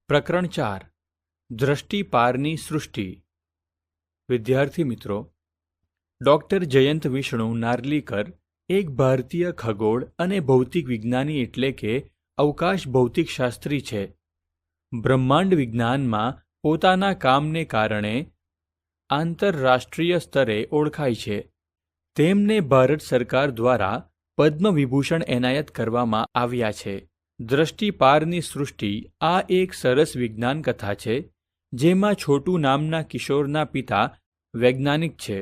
પ્રકરણ 4 દ્રષ્ટિ પારની સૃષ્ટિ. વિદ્યાર્થી મિત્રો, ડૉક્ટર જયંત વિષ્ણુ નાર્લીકર એક ભારતીય ખગોળ અને ભૌતિક વિજ્ઞાની એટલે કે અવકાશ ભૌતિકશાસ્ત્રી છે. બ્રહ્માંડ વિજ્ઞાનમાં પોતાના કામને કારણે આંતરરાષ્ટ્રીય સ્તરે ઓળખાય છે. તેમને ભારત સરકાર દ્વારા પદ્મ વિભૂષણ એનાયત કરવામાં આવ્યા છે. દ્રષ્ટિ પારની સૃષ્ટિ આ એક સરસ વિજ્ઞાન કથા છે, જેમાં છોટુ નામના કિશોરના પિતા વૈજ્ઞાનિક છે.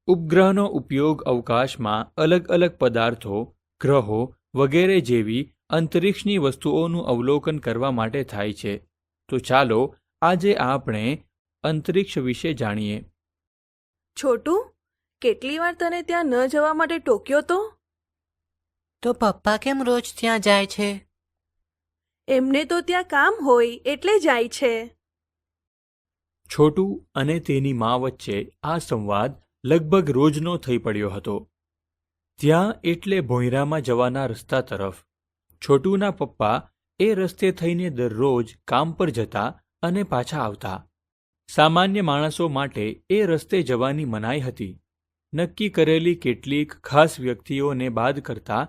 ઉપગ્રહનો ઉપયોગ અવકાશમાં અલગ અલગ પદાર્થો, ગ્રહો વગેરે જેવી અંતરિક્ષની વસ્તુઓનું અવલોકન કરવા માટે થાય છે. તો ચાલો આજે આપણે અંતરિક્ષ વિશે જાણીએ. છોટુ, કેટલી વાર તને ત્યાં ન જવા માટે ટોક્યો તો પપ્પા કેમ રોજ ત્યાં જાય છે? એમને તો ત્યાં કામ હોય એટલે જાય છે. છોટુ અને તેની મા વચ્ચે આ સંવાદ લગભગ રોજનો થઈ પડ્યો હતો. ત્યાં એટલે ભોંયરામાં જવાના રસ્તા તરફ. છોટુના પપ્પા એ રસ્તે થઈને દરરોજ કામ પર જતા અને પાછા આવતા. સામાન્ય માણસો માટે એ રસ્તે જવાની મનાઈ હતી. નક્કી કરેલી કેટલીક ખાસ વ્યક્તિઓને બાદ કરતા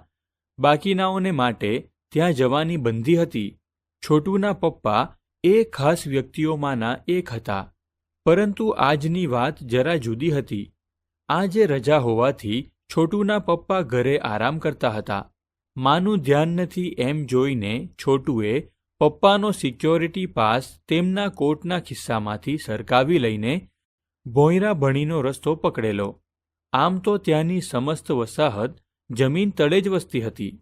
બાકીનાઓને માટે ત્યાં જવાની બંધી હતી. છોટુના પપ્પા એ ખાસ વ્યક્તિઓમાંના એક હતા. પરંતુ આજની વાત જરા જુદી હતી. આજે રજા હોવાથી છોટુના પપ્પા ઘરે આરામ કરતા હતા. માનું ધ્યાન નથી એમ જોઈને છોટુએ પપ્પાનો સિક્યોરિટી પાસ તેમના કોટના ખિસ્સામાંથી સરકાવી લઈને ભોંયરા ભણીનો રસ્તો પકડેલો. આમ તો ત્યાંની સમસ્ત વસાહત જમીન તળે જ વસતી હતી.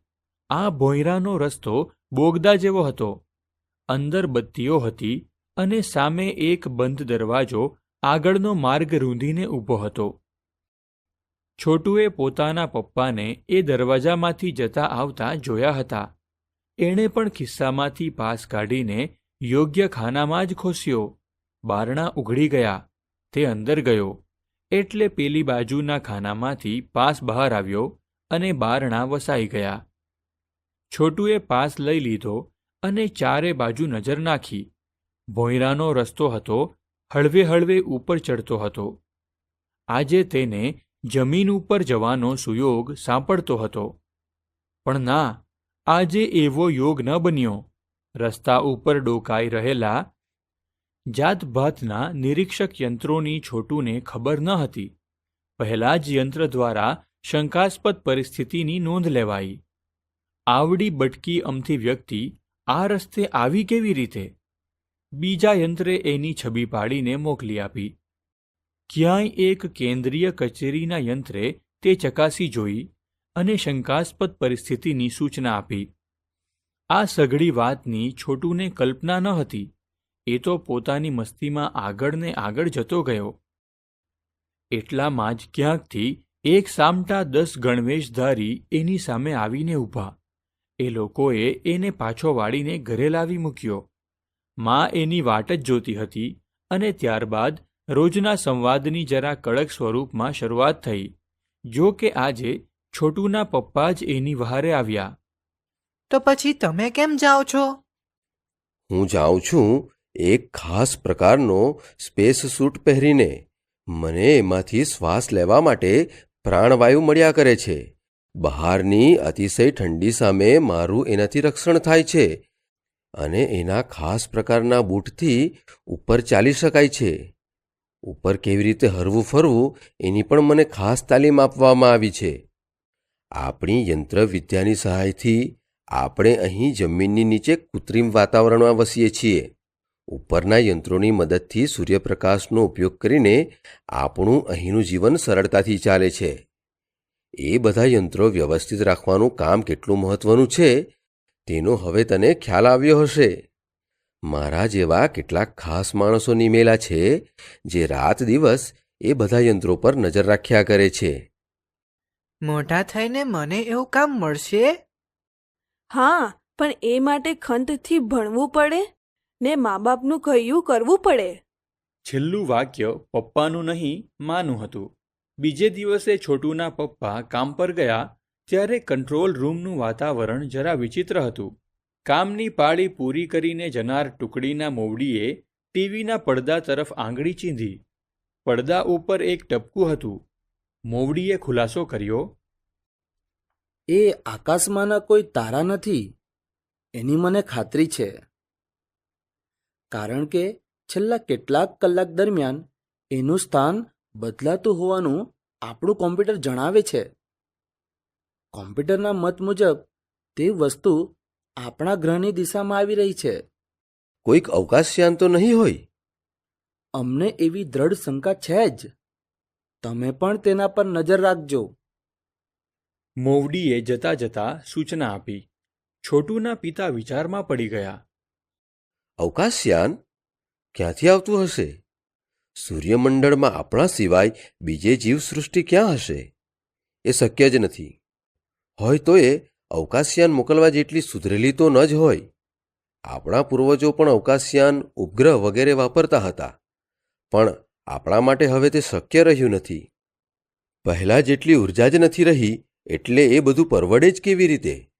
આ ભોંયરાનો રસ્તો બોગદા જેવો હતો. અંદર બત્તીઓ હતી અને સામે એક બંધ દરવાજો આગળનો માર્ગ રૂંધીને ઊભો હતો. છોટુએ પોતાના પપ્પાને એ દરવાજામાંથી જતા આવતા જોયા હતા. એણે પણ ખિસ્સામાંથી પાસ કાઢીને યોગ્ય ખાનામાં જ ખોસ્યો. બારણા ઉઘડી ગયા. તે અંદર ગયો એટલે પેલી બાજુના ખાનામાંથી પાસ બહાર આવ્યો અને બારણા વસાઈ ગયા. છોટુએ પાસ લઈ લીધો અને ચારે બાજુ નજર નાખી. ભોંયરાનો રસ્તો હતો, હળવે હળવે ઉપર ચડતો હતો. આજે તેને જમીન ઉપર જવાનો સુયોગ સાંપડતો હતો. પણ ના, આજે એવો યોગ ન બન્યો. રસ્તા ઉપર ડોકાઈ રહેલા જાતભાતના નિરીક્ષક યંત્રોની છોટુને ખબર ન હતી. પહેલા જ યંત્ર દ્વારા શંકાસ્પદ પરિસ્થિતિની નોંધ લેવાઈ. આવડી બટકી અમથી વ્યક્તિ આ રસ્તે આવી કેવી રીતે? બીજા યંત્રે એની છબી પાડીને મોકલી આપી. ક્યાંય એક કેન્દ્રીય કચેરીના યંત્રે તે ચકાસી જોઈ અને શંકાસ્પદ પરિસ્થિતિની સૂચના આપી. આ સઘળી વાતની છોટુને કલ્પના ન હતી. એ તો પોતાની મસ્તીમાં આગળ ને આગળ જતો ગયો. એટલામાં જ ક્યાંકથી એક સામટા 10 ગણવેશધારી એની સામે આવીને ઊભા. એ લોકોએ એને પાછો વાળીને ઘરે લાવી મૂક્યો. મા એની વાટ જ જોતી હતી અને ત્યારબાદ રોજના સંવાદની જરા કડક સ્વરૂપમાં શરૂઆત થઈ. જો કે આજે છોટુના પપ્પા જ એની વહારે આવ્યા. તો પછી તમે કેમ જાઓ છો? હું જાઉં છું એક ખાસ પ્રકારનો સ્પેસ સૂટ પહેરીને. મને એમાંથી શ્વાસ લેવા માટે પ્રાણવાયુ મળ્યા કરે છે. બહારની અતિશય ઠંડી સામે મારું એનાથી રક્ષણ થાય છે અને એના ખાસ પ્રકારના બૂટથી ઉપર ચાલી શકાય છે. ઉપર કેવી રીતે હરવું ફરવું એની પણ મને ખાસ તાલીમ આપવામાં આવી છે. આપણી યંત્રવિદ્યાની સહાયથી આપણે અહીં જમીનની નીચે કૃત્રિમ વાતાવરણમાં વસીએ છીએ. ઉપરના યંત્રોની મદદથી સૂર્યપ્રકાશનો ઉપયોગ કરીને આપણું અહીંનું જીવન સરળતાથી ચાલે છે. એ બધા યંત્રો વ્યવસ્થિત રાખવાનું કામ કેટલું મહત્વનું છે તેનો હવે તને ખ્યાલ આવ્યો હશે. મારા જેવા કેટલાક ખાસ માણસો નિમેલા છે જે રાત દિવસ એ બધા યંત્રો પર નજર રાખ્યા કરે છે. મોટા થઈને મને એવું કામ મળશે? હા, પણ એ માટે ખંતથી ભણવું પડે ને મા બાપનું કહ્યું કરવું પડે. છેલ્લું વાક્ય પપ્પાનું નહીં, માનું હતું. બીજે દિવસે છોટુના પપ્પા કામ પર ગયા ત્યારે કંટ્રોલ રૂમનું વાતાવરણ જરા વિચિત્ર હતું. કામની પાળી પૂરી કરીને જનાર ટુકડીના મોવડીએ ટીવીના પડદા તરફ આંગળી ચીંધી. પડદા ઉપર એક ટપકું હતું. મોવડીએ ખુલાસો કર્યો. એ આકાશમાંના કોઈ તારા નથી, એની મને ખાતરી છે. કારણ કે છેલ્લા કેટલાક કલાક દરમિયાન એનું સ્થાન બદલાતું હોવાનું આપણું કોમ્પ્યુટર જણાવે છે. કોમ્પ્યુટરના મત મુજબ તે વસ્તુ આપણા ગ્રહની દિશામાં આવી રહી છે. કોઈક અવકાશયાન તો નહીં હોય? અમને એવી દ્રઢ શંકા છે જ. તમે પણ તેના પર નજર રાખજો. મોવડીએ જતા જતા સૂચના આપી. છોટુના પિતા વિચારમાં પડી ગયા. અવકાશયાન ક્યાંથી આવતું હશે? સૂર્યમંડળમાં આપણા સિવાય બીજે જીવસૃષ્ટિ ક્યાં હશે? એ શક્ય જ નથી. હોય તો એ અવકાશયાન મોકલવા જેટલી સુધરેલી તો ન જ હોય. આપણા પૂર્વજો પણ અવકાશયાન, ઉપગ્રહ વગેરે વાપરતા હતા. પણ આપણા માટે હવે તે શક્ય રહ્યું નથી. પહેલાં જેટલી ઉર્જા જ નથી રહી, એટલે એ બધું પરવડે જ કેવી રીતે?